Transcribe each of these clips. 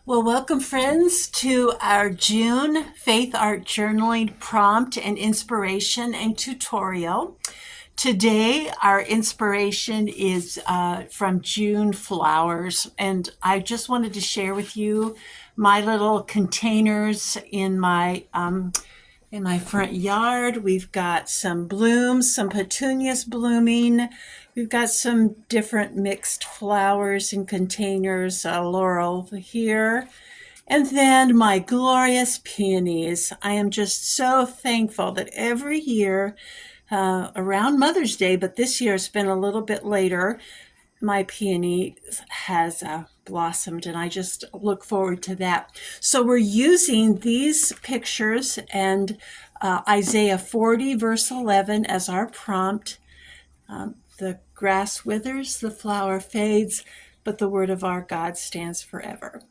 Well, welcome, friends, to our June Faith Art Journaling prompt and inspiration and tutorial. Today, our inspiration is from June flowers, and I just wanted to share with you my little containers in my front yard. We've got some blooms, some petunias blooming. We've got some different mixed flowers in containers, laurel here. And then my glorious peonies. I am just so thankful that every year around Mother's Day, but this year it's been a little bit later, my peony has blossomed, and I just look forward to that. So we're using these pictures and Isaiah 40 verse 11 as our prompt. The grass withers, the flower fades, but the word of our God stands forever.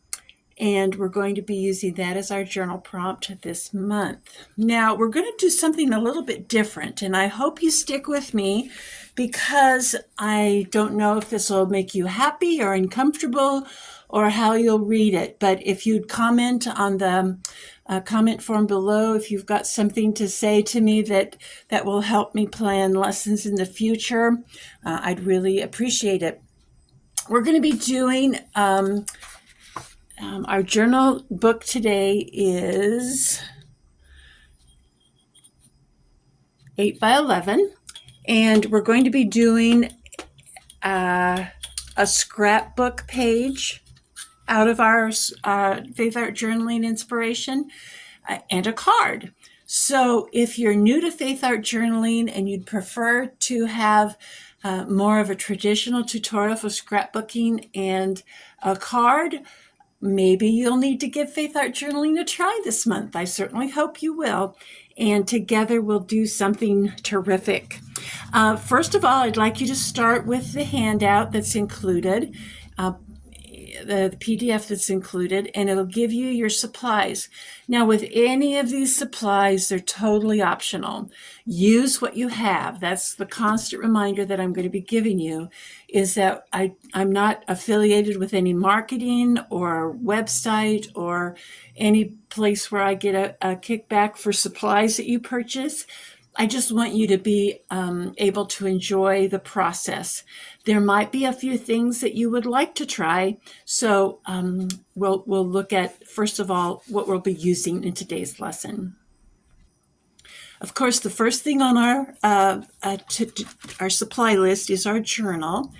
And we're going to be using that as our journal prompt this month. Now, we're going to do something a little bit different, and I hope you stick with me because I don't know if this will make you happy or uncomfortable or how you'll read it. But if you'd comment on the comment form below, if you've got something to say to me that will help me plan lessons in the future, I'd really appreciate it. We're going to be doing our journal book today is 8 by 11, and we're going to be doing a scrapbook page out of our Faith Art Journaling inspiration and a card. So if you're new to Faith Art Journaling and you'd prefer to have more of a traditional tutorial for scrapbooking and a card, maybe you'll need to give Faith Art Journaling a try this month. I certainly hope you will. And together we'll do something terrific. First of all, I'd like you to start with the handout that's included, the PDF that's included, and it'll give you your supplies. Now, with any of these supplies, they're totally optional. Use what you have. That's the constant reminder that I'm going to be giving you, is that I'm not affiliated with any marketing or website or any place where I get a kickback for supplies that you purchase. I just want you to be able to enjoy the process. There might be a few things that you would like to try, so we'll look at, first of all, what we'll be using in today's lesson. Of course, the first thing on our supply list is our journal.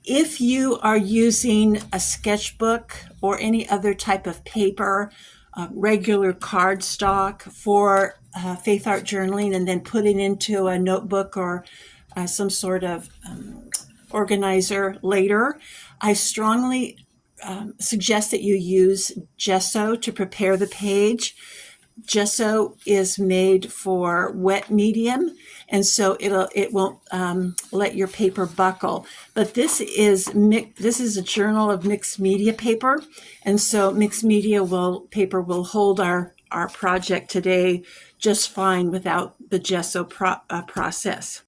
If you are using a sketchbook or any other type of paper, regular cardstock for Faith Art Journaling, and then put it into a notebook or some sort of organizer later, I strongly suggest that you use gesso to prepare the page. Gesso is made for wet medium, and so it won't let your paper buckle. But this is a journal of mixed media paper, and so mixed media paper will hold our project today just fine without the gesso process.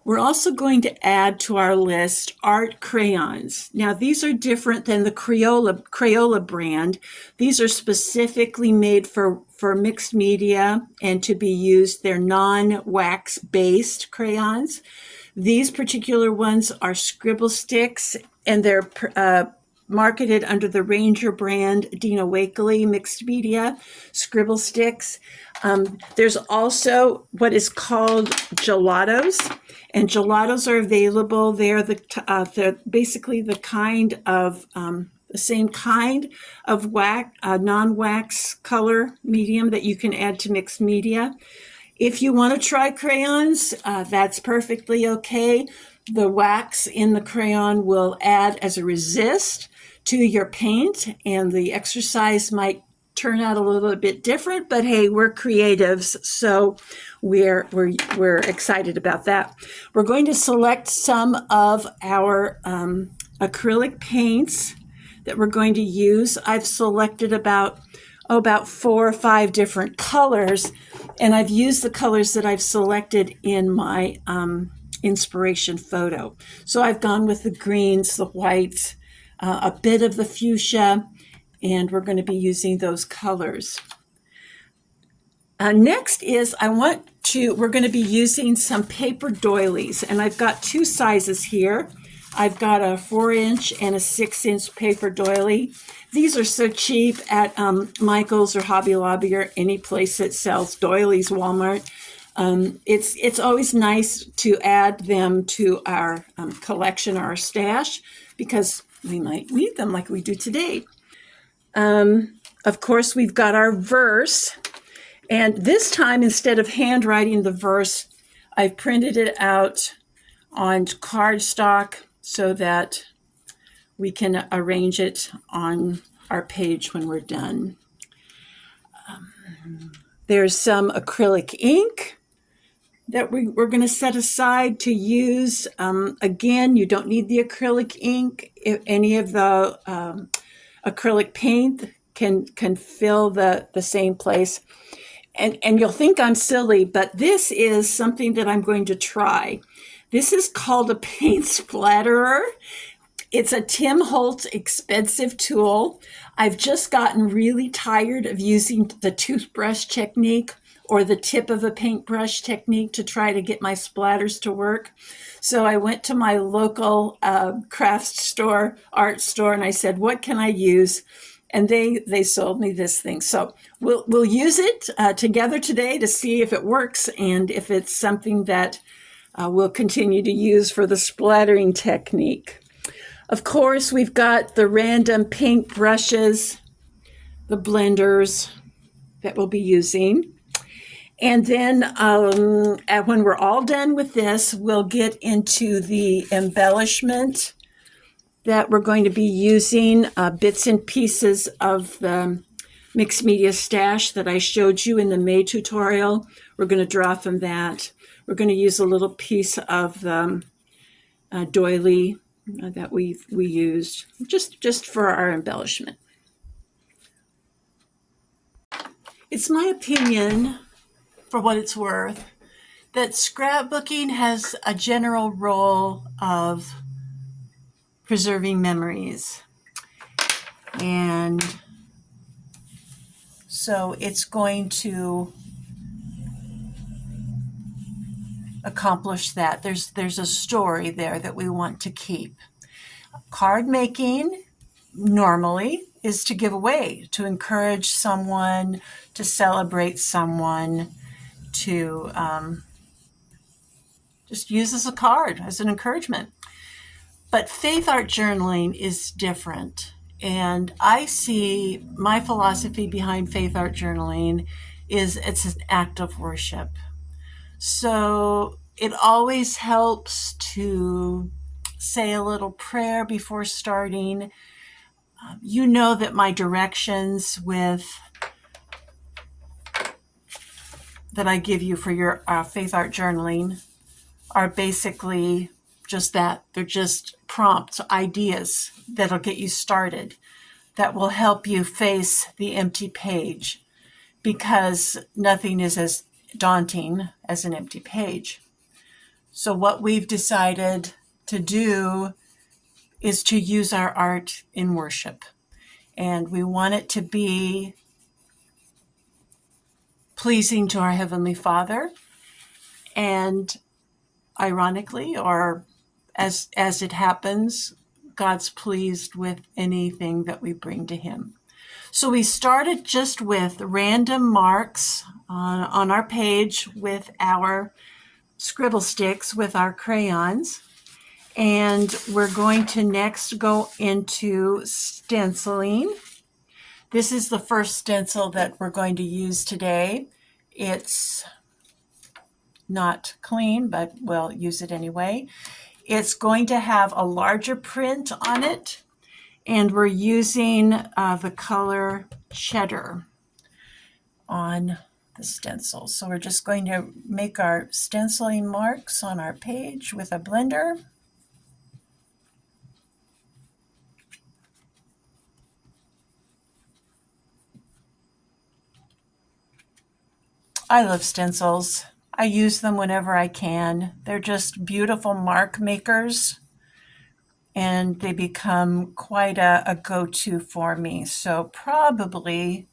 We're also going to add to our list art crayons. Now, these are different than the Crayola brand. These are specifically made for mixed media and to be used. They're non-wax based crayons. These particular ones are Scribble Sticks, and they're marketed under the Ranger brand, Dina Wakley Mixed Media Scribble Sticks. There's also what is called gelatos, and gelatos are available. They're basically the kind of the same kind of non-wax color medium that you can add to mixed media. If you want to try crayons, that's perfectly okay. The wax in the crayon will add as a resist to your paint, and the exercise might turn out a little bit different, but hey, we're creatives, so we're excited about that. We're going to select some of our acrylic paints that we're going to use. I've selected about 4 or 5 different colors, and I've used the colors that I've selected in my inspiration photo. So I've gone with the greens, the whites, a bit of the fuchsia, and we're going to be using those colors. Next is we're going to be using some paper doilies, and I've got two sizes here. I've got a 4-inch and a 6-inch paper doily. These are so cheap at Michael's or Hobby Lobby or any place that sells doilies, Walmart. It's always nice to add them to our collection or our stash because we might need them like we do today. Of course, we've got our verse. And this time, instead of handwriting the verse, I've printed it out on cardstock so that we can arrange it on our page when we're done. There's some acrylic ink that we're going to set aside to use. Again, you don't need the acrylic ink. If any of the acrylic paint can fill the same place. And you'll think I'm silly, but this is something that I'm going to try. This is called a paint splatterer. It's a Tim Holtz expensive tool. I've just gotten really tired of using the toothbrush technique or the tip of a paintbrush technique to try to get my splatters to work. So I went to my local craft store, art store, and I said, what can I use? And they sold me this thing. So we'll use it together today to see if it works and if it's something that we'll continue to use for the splattering technique. Of course, we've got the random paint brushes, the blenders that we'll be using. And then when we're all done with this, we'll get into the embellishment that we're going to be using, bits and pieces of the mixed media stash that I showed you in the May tutorial. We're going to draw from that. We're going to use a little piece of the doily that we used just for our embellishment. It's my opinion, for what it's worth, that scrapbooking has a general role of preserving memories. And so it's going to accomplish that. There's a story there that we want to keep. Card making normally is to give away, to encourage someone, to celebrate someone, to just use as a card, as an encouragement. But faith art journaling is different. And I see my philosophy behind faith art journaling is it's an act of worship. So it always helps to say a little prayer before starting. You know that my directions that I give you for your faith art journaling are basically just that. They're just prompts, ideas that'll get you started, that will help you face the empty page, because nothing is as daunting as an empty page. So what we've decided to do is to use our art in worship. And we want it to be pleasing to our Heavenly Father. And ironically, or as it happens, God's pleased with anything that we bring to Him. So we started just with random marks on our page with our scribble sticks, with our crayons. And we're going to next go into stenciling. This is the first stencil that we're going to use today. It's not clean, but we'll use it anyway. It's going to have a larger print on it, and we're using the color cheddar on the stencil. So we're just going to make our stenciling marks on our page with a blender. I love stencils. I use them whenever I can. They're just beautiful mark makers. and they become quite a go-to for me. So probably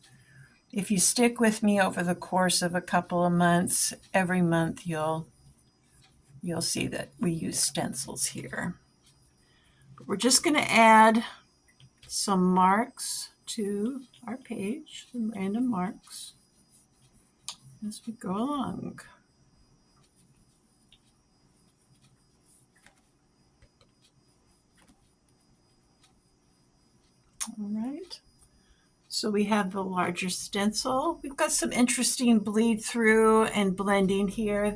if you stick with me over the course of a couple of months, every month you'll see that we use stencils here. But we're just going to add some marks to our page, some random marks as we go along. All right. So we have the larger stencil. We've got some interesting bleed through and blending here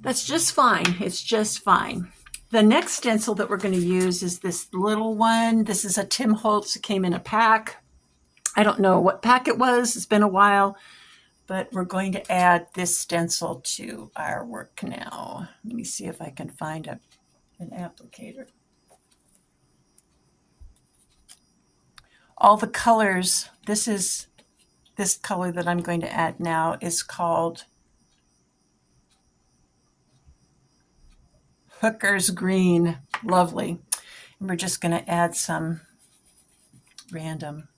that's just fine. It's just fine. The next stencil that we're going to use is this little one. This is a Tim Holtz. It came in a pack. I don't know what pack it was. It's been a while, but we're going to add this stencil to our work now. Let me see if I can find an applicator. All the colors, this color that I'm going to add now is called Hooker's Green. Lovely. And we're just going to add some random.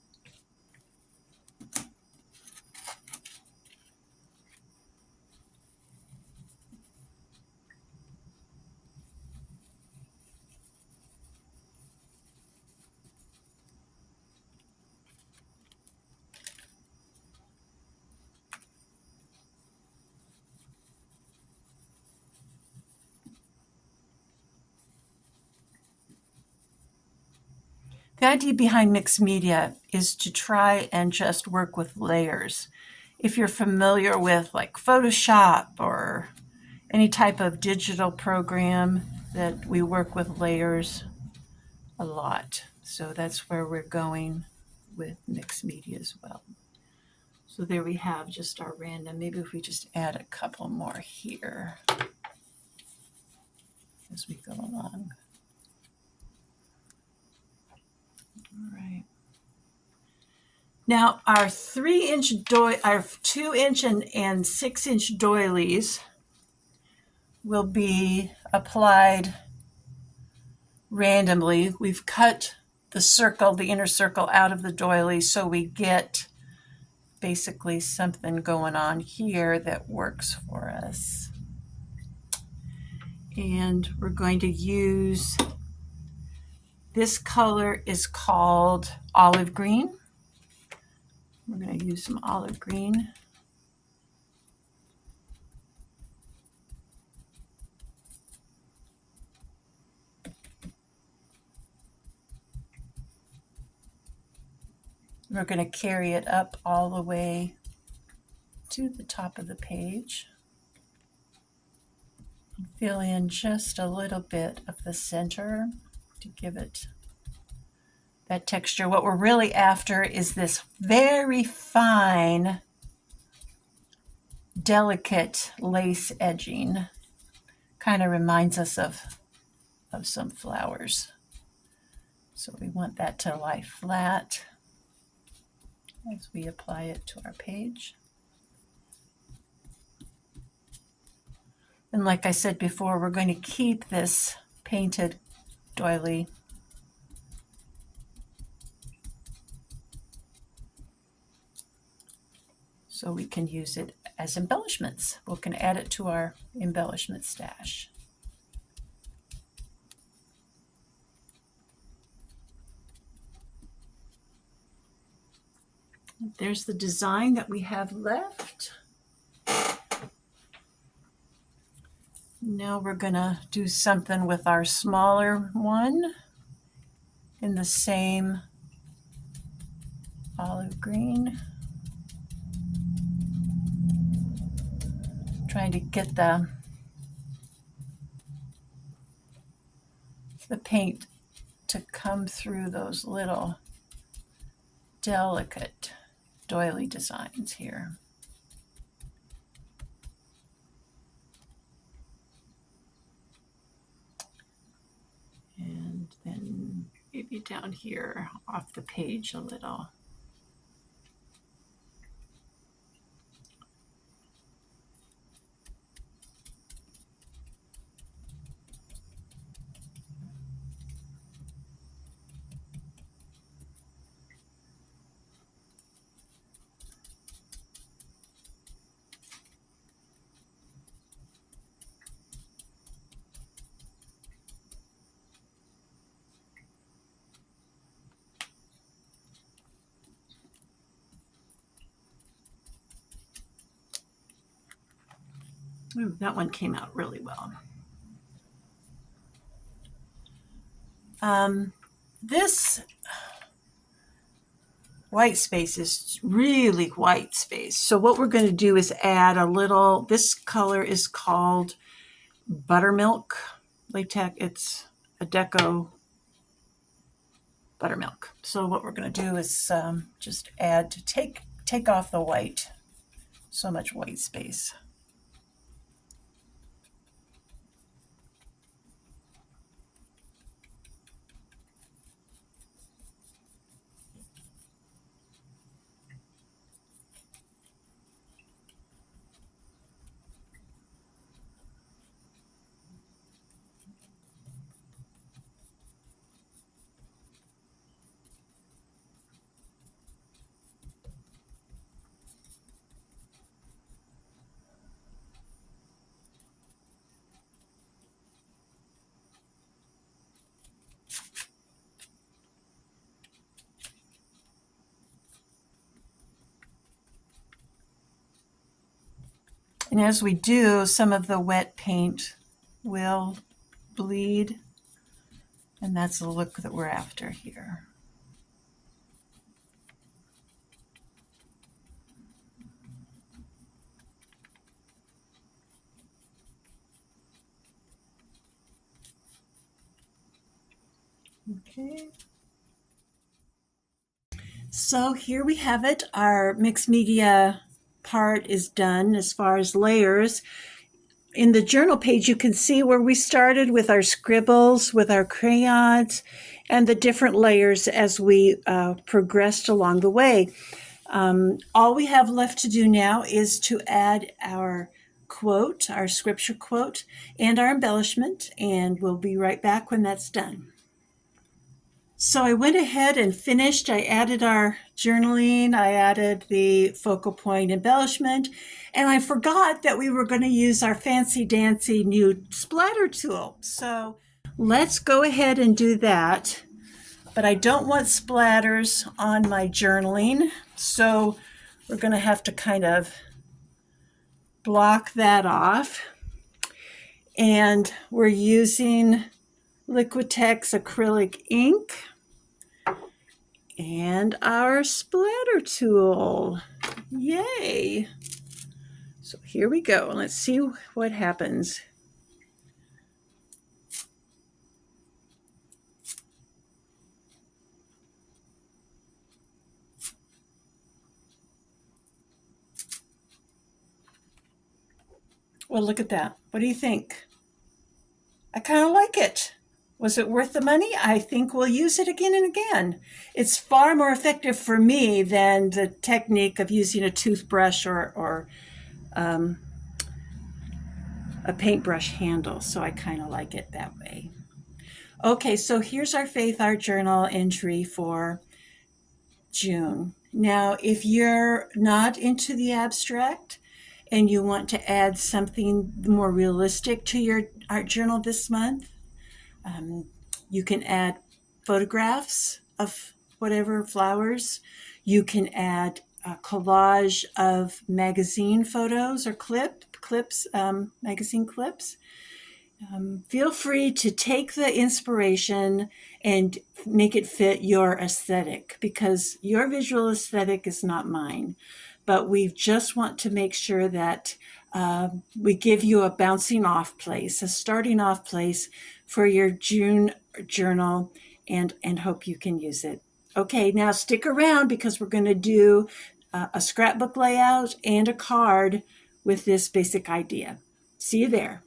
The idea behind mixed media is to try and just work with layers. If you're familiar with like Photoshop or any type of digital program, that we work with layers a lot. So that's where we're going with mixed media as well. So there we have just our random. Maybe if we just add a couple more here as we go along. All right. Now our 3-inch our 2-inch and 6-inch doilies will be applied randomly. We've cut the circle, the inner circle, out of the doily, so we get basically something going on here that works for us. And we're going to use, this color is called olive green. We're going to use some olive green. We're going to carry it up all the way to the top of the page. Fill in just a little bit of the center to give it that texture. What we're really after is this very fine, delicate lace edging. Kind of reminds us of some flowers. So we want that to lie flat as we apply it to our page. And like I said before, we're going to keep this painted doily so we can use it as embellishments. We can add it to our embellishment stash. There's the design that we have left. Now we're going to do something with our smaller one in the same olive green. Trying to get the paint to come through those little delicate doily designs here. And then maybe down here off the page a little. Ooh, that one came out really well. This white space is really white space. So what we're going to do is add a little, this color is called Buttermilk Latex. It's a Deco Buttermilk. So what we're going to do is just add to take off the white. So much white space. And as we do, some of the wet paint will bleed, and that's the look that we're after here. Okay. So here we have it. Our mixed media part is done as far as layers. In the journal page, you can see where we started with our scribbles, with our crayons, and the different layers as we progressed along the way. All we have left to do now is to add our quote, our scripture quote, and our embellishment, and we'll be right back when that's done. So I went ahead and finished. I added our journaling, I added the focal point embellishment, and I forgot that we were going to use our fancy dancy new splatter tool. So let's go ahead and do that. But I don't want splatters on my journaling, so we're going to have to kind of block that off. And we're using Liquitex acrylic ink and our splatter tool. Yay! So here we go. Let's see what happens. Well, look at that. What do you think? I kind of like it. Was it worth the money? I think we'll use it again and again. It's far more effective for me than the technique of using a toothbrush or a paintbrush handle. So I kind of like it that way. Okay, so here's our Faith Art Journal entry for June. Now, if you're not into the abstract and you want to add something more realistic to your art journal this month, you can add photographs of whatever flowers. You can add a collage of magazine photos or clips, magazine clips. Feel free to take the inspiration and make it fit your aesthetic, because your visual aesthetic is not mine. But we just want to make sure that we give you a bouncing off place, a starting off place for your June journal, and hope you can use it. Okay, now stick around because we're going to do a scrapbook layout and a card with this basic idea. See you there.